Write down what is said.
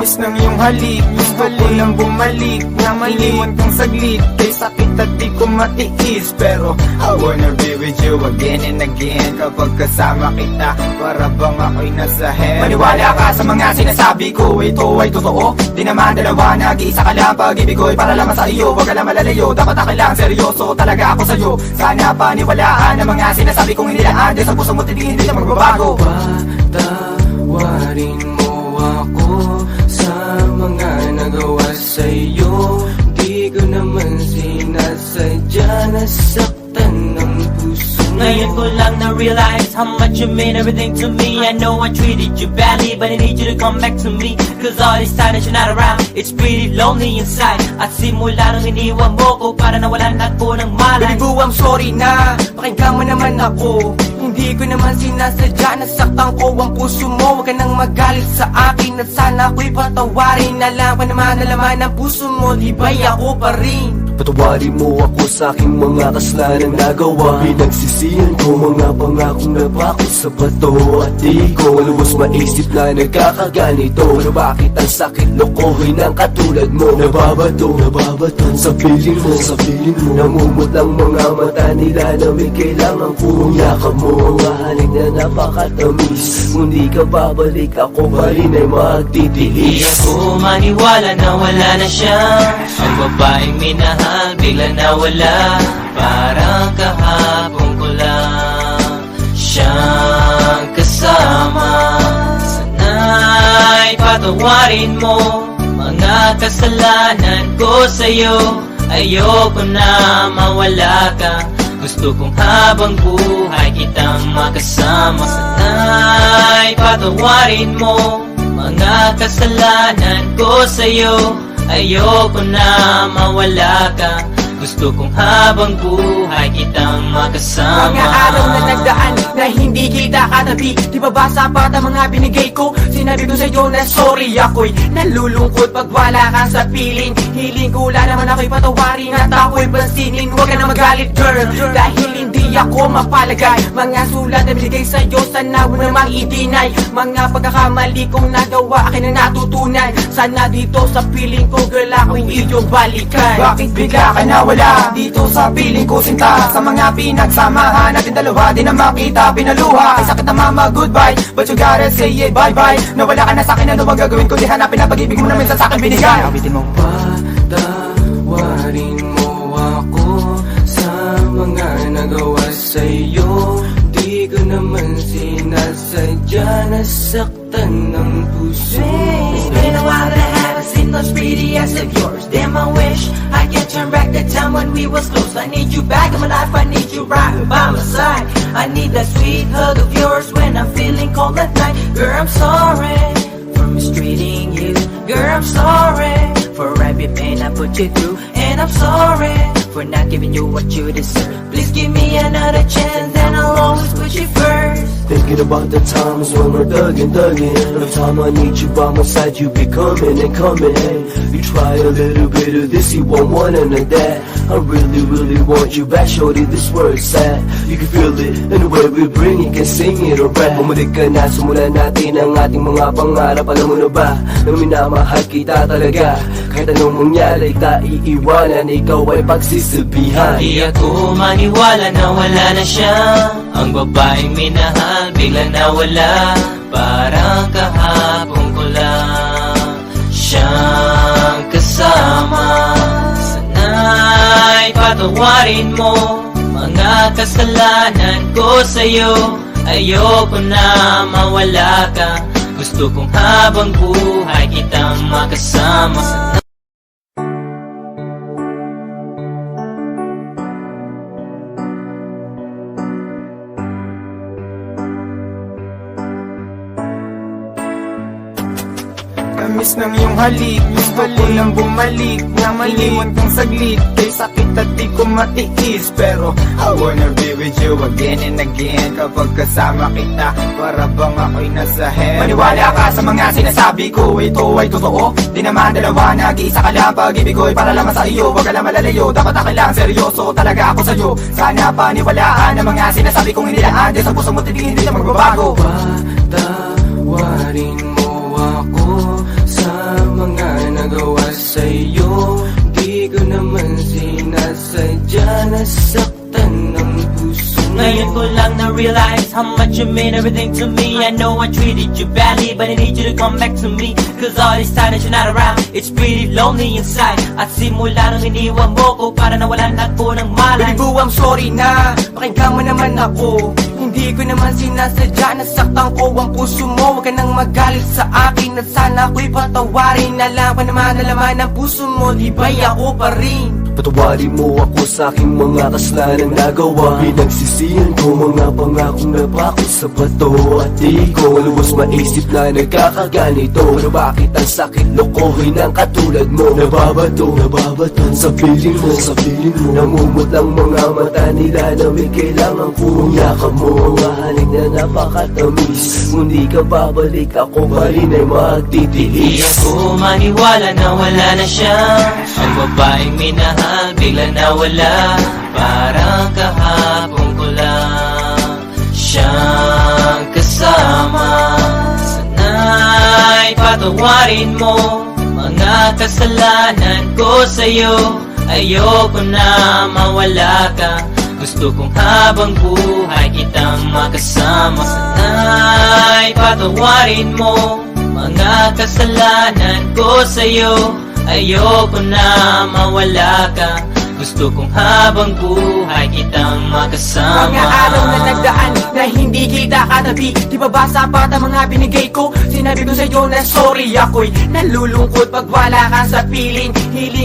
Tamis ng iyong halik, gusto ko lang bumalik na maliwan kang saglit, kay sakit at di ko matiis. Pero I wanna be with you again and again. Kapag kasama kita, para bang ako'y nasa heaven. Maniwala ka sa mga sinasabi ko, ito ay totoo. Di naman dalawa, nag-iisa ka lang. Pag-ibig ko'y para lamang sa iyo, wag ka lang malalayo. Dapat akin lang, seryoso talaga ako sa'yo. Sana paniwalaan ang mga sinasabi kong inilaan, dahil sa puso mo hindi na magbabago. Patawarin mo ako sa mga nagawa sa'yo. Di ko naman sinasadya, nasaktan ng puso mo. Ngayon ko lang na-realize how much you mean everything to me. I know I treated you badly, but I need you to come back to me. Cause all this time that you're not around, it's pretty lonely inside. At simula nung iniwan mo ko, para nawalan ako ng malay. Baby boo, I'm sorry na, pakinggan mo naman ako. Hindi ko naman sinasadya, nasaktan ko ang puso mo. Huwag ka nang magalit sa akin, at sana ako'y patawarin. Alam ko naman na laman ng puso mo, di ba'y ako pa rin? Patawarin mo ako sa aking mga kasalanan nagawa. Pinagsisihan ko mga pangakong napako sa bato. At di ko lubos maisip na nagkakaganito. Pero bakit ang sakit lokohin ng katulad mo? Nababato sa piling mo, namumot ang mga mata nila na may kailangan kong yakap mo. Mga halik na napakatamis, kung di ka babalik ako pa rin ay magtitiis. Di ako maniwala na wala na siya, ang babaeng minahal bigla nawala. Parang kahapon ko lang siyang kasama. Sana'y patawarin mo mga kasalanan ko sa'yo. Ayoko na mawala ka, gusto kong habang buhay kitang makasama. Sana'y patawarin mo mga kasalanan ko sa'yo. Ayoko na mawala ka, gusto kong habang buhay kitang makasama. Mga araw na nagdaan na hindi kita katabi, di ba ba sapat ang mga binigay ko? Sinabi ko sa'yo na sorry, ako'y nalulungkot pag wala ka sa piling. Hiling ko lang naman ako'y patawarin at ako'y pansinin. Huwag ka na magalit girl, dahil hindi ako mapalagay. Mga sulat na binigay sa'yo, sana mo namang i-deny. Mga pagkakamali kong nagawa, akin na natutunan. Sana dito sa piling ko girl, ako'y iyong balikan. Bakit bigla ka nawala dito sa piling ko sinta? Sa mga pinagsamahan natin dalawa, di na makita pinaluha. Ay sakit na mama, goodbye, but you gotta say it, bye-bye. Nawala ka na sa'kin, ano bang gagawin ko? Di hanapin na pag-ibig mo na minsan sa'kin binigay. Awitin mo. Patawarin mo ako sa mga nagawa sa'yo. Di ko naman sinasadya, nasaktan ng puso mo. It's been a while that I haven't seen those pretty eyes of yours. Damn, I wish I could turn back the time when we was close. I need you back in my life, I need you right by my side. I need that sweet hug of yours when I'm feeling cold at night. Girl, I'm sorry for mistreating you. Girl, I'm sorry for every pain I put you through. And I'm sorry for not giving you what you deserve. Please give me another chance and I'll always put you first. Thinking about the times when we're thugging. Every time I need you by my side, you be coming and coming. You try a little bit of this, you want one and that. I really want you back, shorty, this word's sad. You can feel it in the way we bring it, can sing it or rap. Bumalik ka na, simulan natin ang ating mga pangarap. Alam mo na ba, na minamahal kita talaga. Kahit anong mangyari, ta iiwanan, ikaw ay pagsisilbihan. Di ako maniwala na wala na siya, ang babaeng minahal bigla nawala. Parang kahapon ko lang siyang kasama. Sana'y patawarin mo mga kasalanan ko sa'yo. Ayoko na mawala ka, gusto kong habang buhay kitang makasama. Tamis ng iyong halik, gusto ko lang bumalik na maliwan kang saglit, kay sakit at di ko matiis. Pero I wanna be with you again and again. Kapag kasama kita, para bang ako'y nasa heaven. Maniwala ka sa mga sinasabi ko, ito ay totoo. Di naman dalawa, nag-iisa ka lang. Pag-ibig ko'y para lamang sa iyo, wag ka lang malalayo. Dapat akin lang, seryoso talaga ako sa'yo. Sana paniwalaan ang mga sinasabi kong inilaan, dahil sa puso mo hindi na magbabago. Patawarin mo ako sa mga nagawa sa'yo. Di ko naman sinasadya, nasaktan ng puso mo. Ngayon ko lang na-realize how much you mean everything to me. I know I treated you badly, but I need you to come back to me. Cause all this time that you're not around, it's pretty lonely inside. At simula nung iniwan mo ko, para nawalan ako ng malay. Baby boo, I'm sorry na, pakinggan mo naman ako. Hindi ko naman sinasadya, nasaktan ko ang puso mo. Huwag ka nang magalit sa akin at sana ako'y patawarin. Alam ko naman na laman ng puso mo, di ba'y ako pa rin? Patawarin mo ako sa aking mga kasalanan nagawa. Pinagsisihan ko mga pangakong napako sa bato. At di ko lubos maisip na nagkakaganito. Pero bakit ang sakit lokohin ang katulad mo? Nababato sa piling mo, namumot ang mga mata nila na may kailangan kong yakap mo. Mga halik na napakatamis, kung di ka babalik ako pa rin ay Di magtitiis. ako maniwala na wala na siya. Ang babaeng minahal bigla nawala. Parang kahapon ko lang siyang kasama. Sana'y patawarin mo mga kasalanan ko sa'yo. Ayoko na mawala ka, gusto kong habang buhay kitang makasama. Sana'y patawarin mo mga kasalanan ko sa'yo. Ayoko na mawala ka, gusto kong habang buhay kitang makasama. Mga araw na nagdaan na hindi kita katabi, di ba ba sapat ang mga binigay ko? Sinabi ko sa'yo na sorry, ako'y nalulungkot pag wala ka sa piling. Hiling